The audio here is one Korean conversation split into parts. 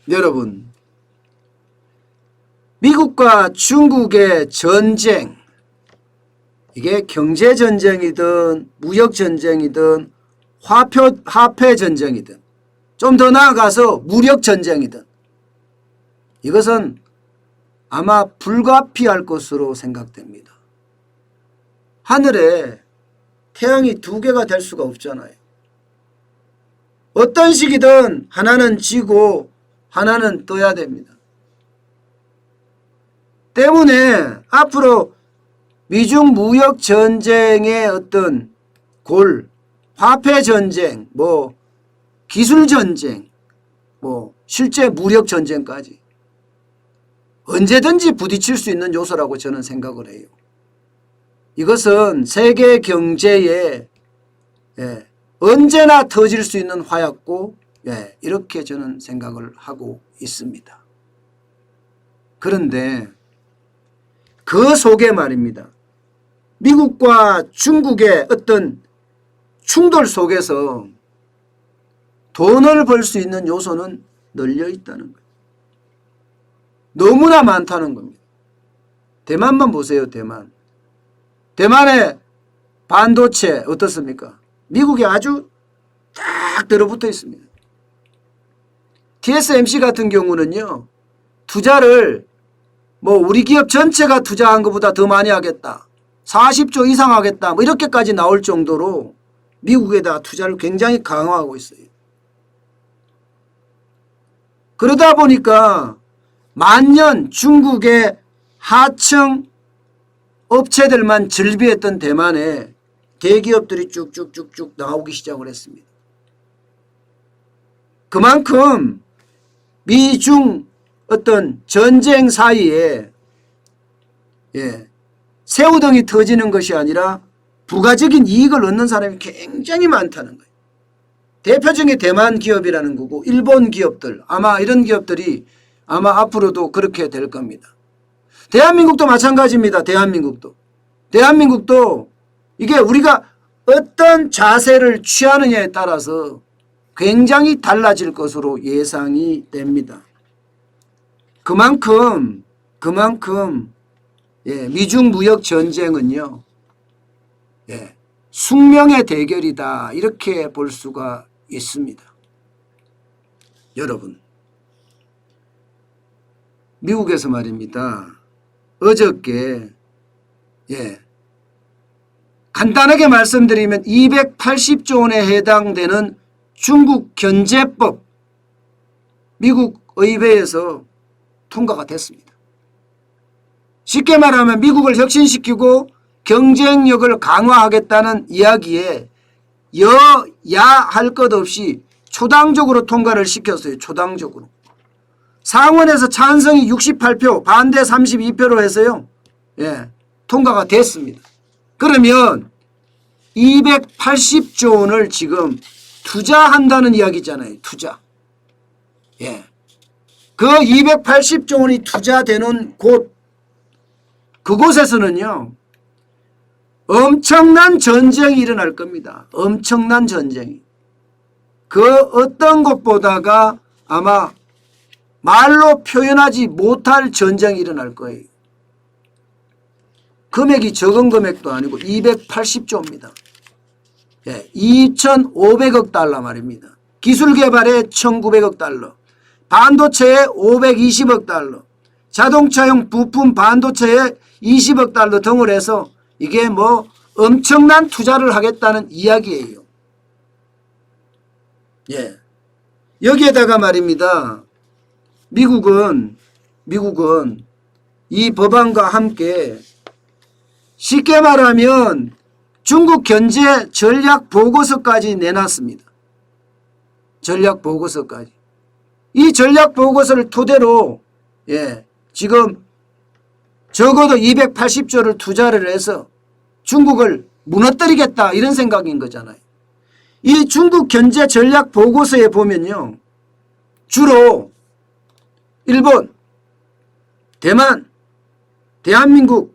여러분, 미국과 중국의 전쟁, 이게 경제전쟁이든 무역전쟁이든 화폐전쟁이든 좀 더 나아가서 무력전쟁이든 이것은 아마 불가피할 것으로 생각됩니다. 하늘에 태양이 두 개가 될 수가 없잖아요. 어떤 식이든 하나는 지고 하나는 떠야 됩니다. 때문에 앞으로 미중 무역 전쟁의 어떤 화폐 전쟁, 기술 전쟁, 실제 무력 전쟁까지 언제든지 부딪힐 수 있는 요소라고 저는 생각을 해요. 이것은 세계 경제에 언제나 터질 수 있는 화약고 이렇게 저는 생각을 하고 있습니다. 그런데 그 속에 말입니다. 미국과 중국의 어떤 충돌 속에서 돈을 벌 수 있는 요소는 널려 있다는 거예요. 너무나 많다는 겁니다. 대만만 보세요. 대만의 반도체 어떻습니까? 미국에 아주 딱 들어붙어 있습니다. TSMC 같은 경우는요, 투자를 우리 기업 전체가 투자한 것보다 더 많이 하겠다, 40조 이상 하겠다, 이렇게까지 나올 정도로 미국에다 투자를 굉장히 강화하고 있어요. 그러다 보니까 만년 중국의 하청 업체들만 즐비했던 대만에 대기업들이 쭉쭉쭉쭉 나오기 시작을 했습니다. 그만큼 미중 어떤 전쟁 사이에 새우등이 터지는 것이 아니라 부가적인 이익을 얻는 사람이 굉장히 많다는 거예요. 대표적인 대만 기업이라는 거고 일본 기업들, 아마 이런 기업들이 아마 앞으로도 그렇게 될 겁니다. 대한민국도 마찬가지입니다. 대한민국도 이게 우리가 어떤 자세를 취하느냐에 따라서 굉장히 달라질 것으로 예상이 됩니다. 그만큼 미중 무역 전쟁은요, 숙명의 대결이다, 이렇게 볼 수가 있습니다. 여러분, 미국에서 말입니다. 어저께 간단하게 말씀드리면 280조 원에 해당되는 중국 견제법, 미국 의회에서 통과가 됐습니다. 쉽게 말하면 미국을 혁신시키고 경쟁력을 강화하겠다는 이야기에 여야 할 것 없이 초당적으로 통과를 시켰어요. 초당적으로. 상원에서 찬성이 68표, 반대 32표로 해서요, 통과가 됐습니다. 그러면 280조 원을 지금 투자한다는 이야기잖아요. 투자. 그 280조 원이 투자되는 그곳에서는요, 엄청난 전쟁이 일어날 겁니다. 엄청난 전쟁이. 그 어떤 것보다가 아마 말로 표현하지 못할 전쟁이 일어날 거예요. 금액이 적은 금액도 아니고 280조입니다. 2,500억 달러 말입니다. 기술개발에 1,900억 달러, 반도체에 520억 달러, 자동차용 부품 반도체에 20억 달러 등을 해서 이게 엄청난 투자를 하겠다는 이야기예요. 여기에다가 말입니다. 미국은 이 법안과 함께 쉽게 말하면 중국 견제 전략 보고서까지 내놨습니다. 전략 보고서까지. 이 전략 보고서를 토대로 지금 적어도 280조를 투자를 해서 중국을 무너뜨리겠다, 이런 생각인 거잖아요. 이 중국 견제 전략 보고서에 보면요, 주로 일본, 대만, 대한민국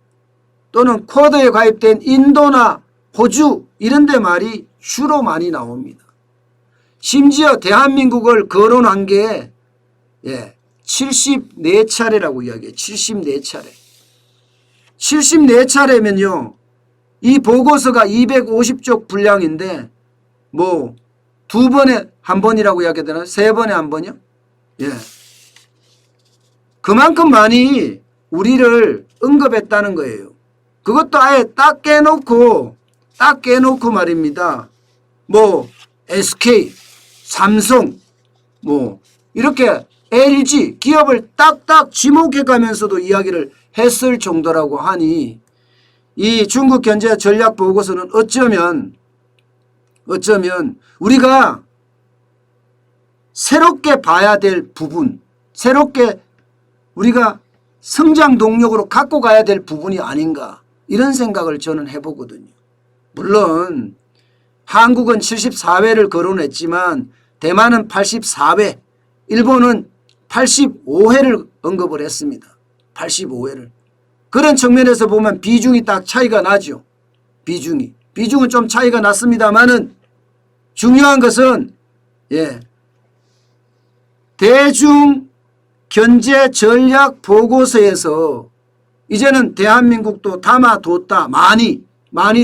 또는 쿼드에 가입된 인도나 호주 이런 데 말이 주로 많이 나옵니다. 심지어 대한민국을 거론한 게 예, 74차례라고 이야기해요. 74차례. 74차례면요. 이 보고서가 250쪽 분량인데 뭐 2번에 한 번이라고 이야기해야 되나? 3번에 한 번이요? 예. 그만큼 많이 우리를 언급했다는 거예요. 그것도 아예 딱 깨놓고 말입니다. 뭐 SK, 삼성, 뭐 이렇게 LG 기업을 딱딱 지목해 가면서도 이야기를 했을 정도라고 하니 이 중국 경제 전략 보고서는 어쩌면 우리가 새롭게 봐야 될 부분, 새롭게 우리가 성장 동력으로 갖고 가야 될 부분이 아닌가 이런 생각을 저는 해보거든요. 물론 한국은 74회를 거론했지만 대만은 84회, 일본은 85회를 언급을 했습니다. 85회를. 그런 측면에서 보면 비중이 딱 차이가 나죠. 비중은 좀 차이가 났습니다만은 중요한 것은 대중 경제 전략 보고서에서 이제는 대한민국도 담아뒀다. 많이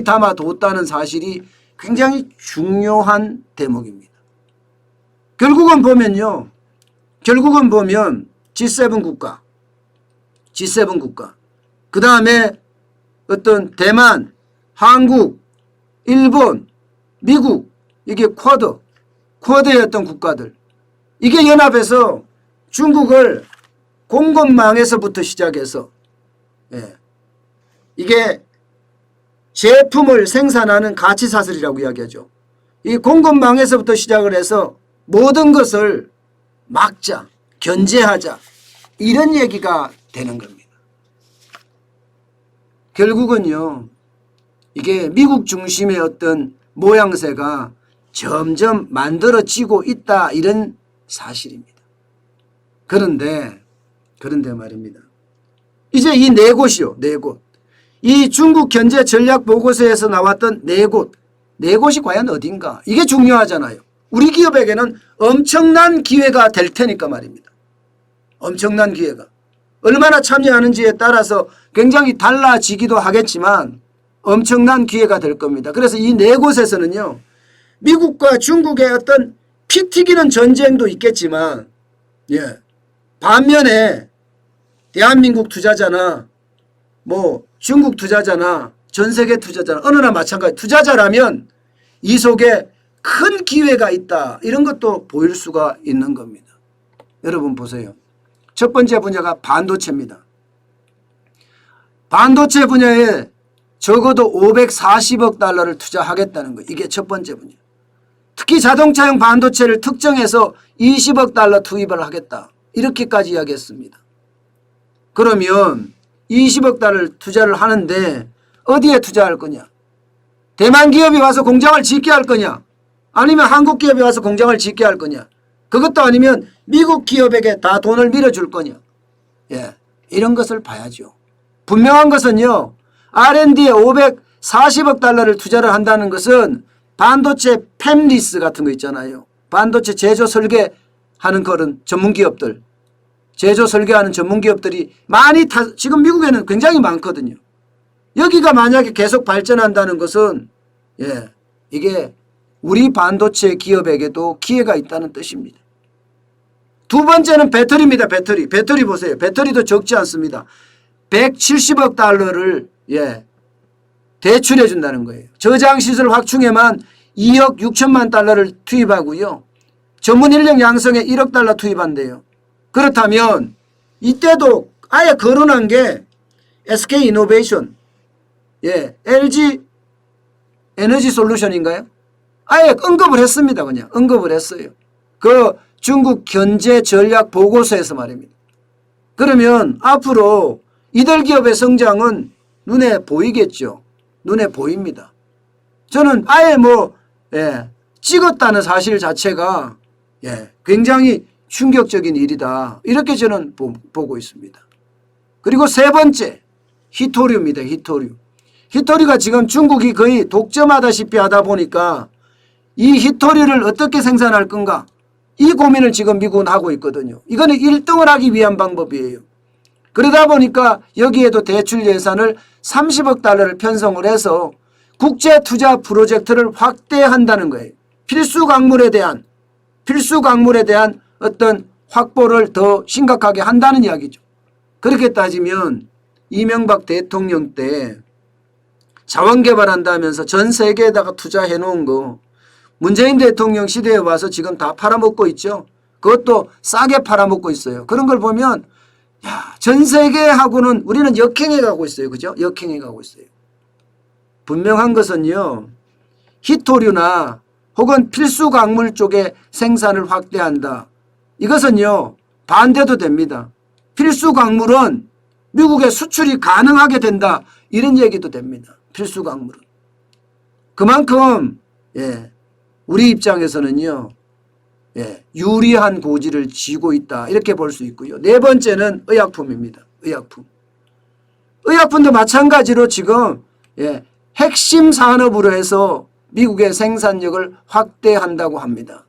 담아뒀다는 사실이 굉장히 중요한 대목입니다. 결국은 보면 G7 국가 그 다음에 어떤 대만, 한국, 일본, 미국 이게 쿼드의 어떤 국가들 이게 연합해서 중국을 공급망에서부터 시작해서 이게 제품을 생산하는 가치사슬이라고 이야기하죠. 이 공급망에서부터 시작을 해서 모든 것을 막자, 견제하자 이런 얘기가 되는 겁니다. 결국은요. 이게 미국 중심의 어떤 모양새가 점점 만들어지고 있다 이런 사실입니다. 그런데 말입니다. 이제 이 네 곳이요. 이 중국 경제 전략 보고서에서 나왔던 네 곳이 과연 어딘가 이게 중요하잖아요. 우리 기업에게는 엄청난 기회가 될 테니까 말입니다. 엄청난 기회가. 얼마나 참여하는지에 따라서 굉장히 달라지기도 하겠지만 엄청난 기회가 될 겁니다. 그래서 이 네 곳에서는요. 미국과 중국의 어떤 피 튀기는 전쟁도 있겠지만 반면에 대한민국 투자자나 뭐 중국 투자자나 전 세계 투자자나 어느 나 마찬가지 투자자라면 이 속에 큰 기회가 있다. 이런 것도 보일 수가 있는 겁니다. 여러분 보세요. 첫 번째 분야가 반도체입니다. 반도체 분야에 적어도 540억 달러를 투자하겠다는 거예요. 이게 첫 번째 분야. 특히 자동차용 반도체를 특정해서 20억 달러 투입을 하겠다. 이렇게까지 이야기했습니다. 그러면 20억 달러를 투자를 하는데 어디에 투자할 거냐? 대만 기업이 와서 공장을 짓게 할 거냐? 아니면 한국 기업이 와서 공장을 짓게 할 거냐? 그것도 아니면 미국 기업에게 다 돈을 밀어줄 거냐? 이런 것을 봐야죠. 분명한 것은요. R&D에 540억 달러를 투자를 한다는 것은 반도체 팹리스 같은 거 있잖아요. 반도체 제조 설계하는 그런 전문기업들. 제조 설계하는 전문기업들이 지금 미국에는 굉장히 많거든요. 여기가 만약에 계속 발전한다는 것은 이게 우리 반도체 기업에게도 기회가 있다는 뜻입니다. 두 번째는 배터리입니다. 배터리 보세요. 배터리도 적지 않습니다. 170억 달러를 대출해 준다는 거예요. 저장시설 확충에만 2억 6천만 달러를 투입하고요. 전문 인력 양성에 1억 달러 투입한대요. 그렇다면 이때도 아예 거론한 게 SK 이노베이션, LG 에너지 솔루션인가요? 아예 언급을 했습니다. 그냥 언급을 했어요. 그 중국 경제 전략 보고서에서 말입니다. 그러면 앞으로 이들 기업의 성장은 눈에 보이겠죠. 눈에 보입니다. 저는 아예 찍었다는 사실 자체가 굉장히 충격적인 일이다. 이렇게 저는 보고 있습니다. 그리고 세 번째 히토류입니다. 히토류가 지금 중국이 거의 독점하다시피 하다 보니까 이 히토류를 어떻게 생산할 건가? 이 고민을 지금 미국은 하고 있거든요. 이거는 1등을 하기 위한 방법이에요. 그러다 보니까 여기에도 대출 예산을 30억 달러를 편성을 해서 국제 투자 프로젝트를 확대한다는 거예요. 필수 광물에 대한 어떤 확보를 더 심각하게 한다는 이야기죠. 그렇게 따지면 이명박 대통령 때 자원 개발한다면서 전 세계에다가 투자해 놓은 거 문재인 대통령 시대에 와서 지금 다 팔아먹고 있죠. 그것도 싸게 팔아먹고 있어요. 그런 걸 보면 전 세계하고는 우리는 역행해 가고 있어요. 그죠? 역행해 가고 있어요. 분명한 것은요. 희토류나 혹은 필수 광물 쪽의 생산을 확대한다. 이것은요. 반대도 됩니다. 필수 광물은 미국에 수출이 가능하게 된다. 이런 얘기도 됩니다. 필수 광물은. 그만큼 우리 입장에서는요. 유리한 고지를 쥐고 있다. 이렇게 볼 수 있고요. 네 번째는 의약품입니다. 의약품도 마찬가지로 지금 핵심 산업으로 해서 미국의 생산력을 확대한다고 합니다.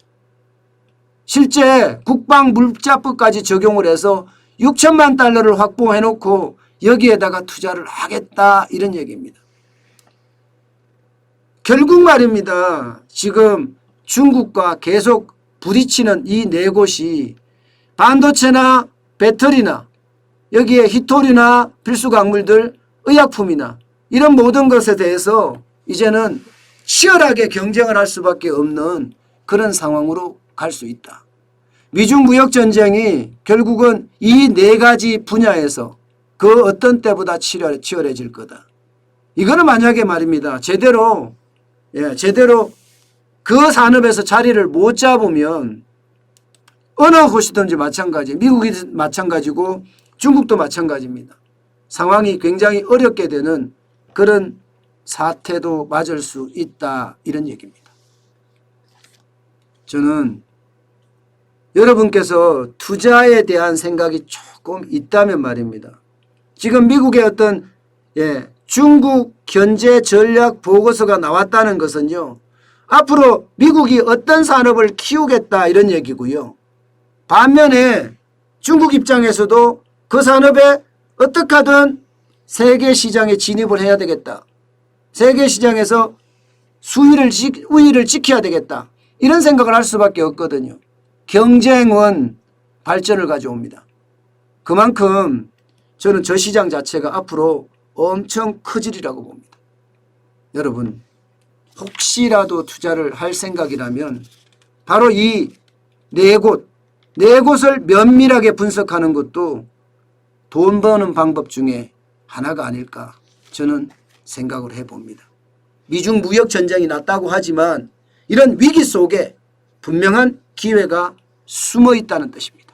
실제 국방물자법까지 적용을 해서 6천만 달러를 확보해 놓고 여기에다가 투자를 하겠다 이런 얘기입니다. 결국 말입니다. 지금 중국과 계속 부딪히는 이 네 곳이 반도체나 배터리나 여기에 희토류나 필수 광물들, 의약품이나 이런 모든 것에 대해서 이제는 치열하게 경쟁을 할 수밖에 없는 그런 상황으로 갈 수 있다. 미중 무역 전쟁이 결국은 이 네 가지 분야에서 그 어떤 때보다 치열해질 거다. 이거는 만약에 말입니다. 제대로 그 산업에서 자리를 못 잡으면 어느 곳이든지 마찬가지, 미국이 마찬가지고 중국도 마찬가지입니다. 상황이 굉장히 어렵게 되는 그런 사태도 맞을 수 있다 이런 얘기입니다. 저는 여러분께서 투자에 대한 생각이 조금 있다면 말입니다. 지금 미국의 어떤 중국 견제 전략 보고서가 나왔다는 것은요. 앞으로 미국이 어떤 산업을 키우겠다 이런 얘기고요. 반면에 중국 입장에서도 그 산업에 어떻게 하든 세계 시장에 진입을 해야 되겠다. 세계 시장에서 우위를 지켜야 되겠다. 이런 생각을 할 수밖에 없거든요. 경쟁은 발전을 가져옵니다. 그만큼 저는 저 시장 자체가 앞으로 엄청 커지리라고 봅니다. 여러분 혹시라도 투자를 할 생각이라면 바로 이 네 곳을 면밀하게 분석하는 것도 돈 버는 방법 중에 하나가 아닐까 저는 생각을 해봅니다. 미중 무역 전쟁이 났다고 하지만 이런 위기 속에 분명한 기회가 숨어 있다는 뜻입니다.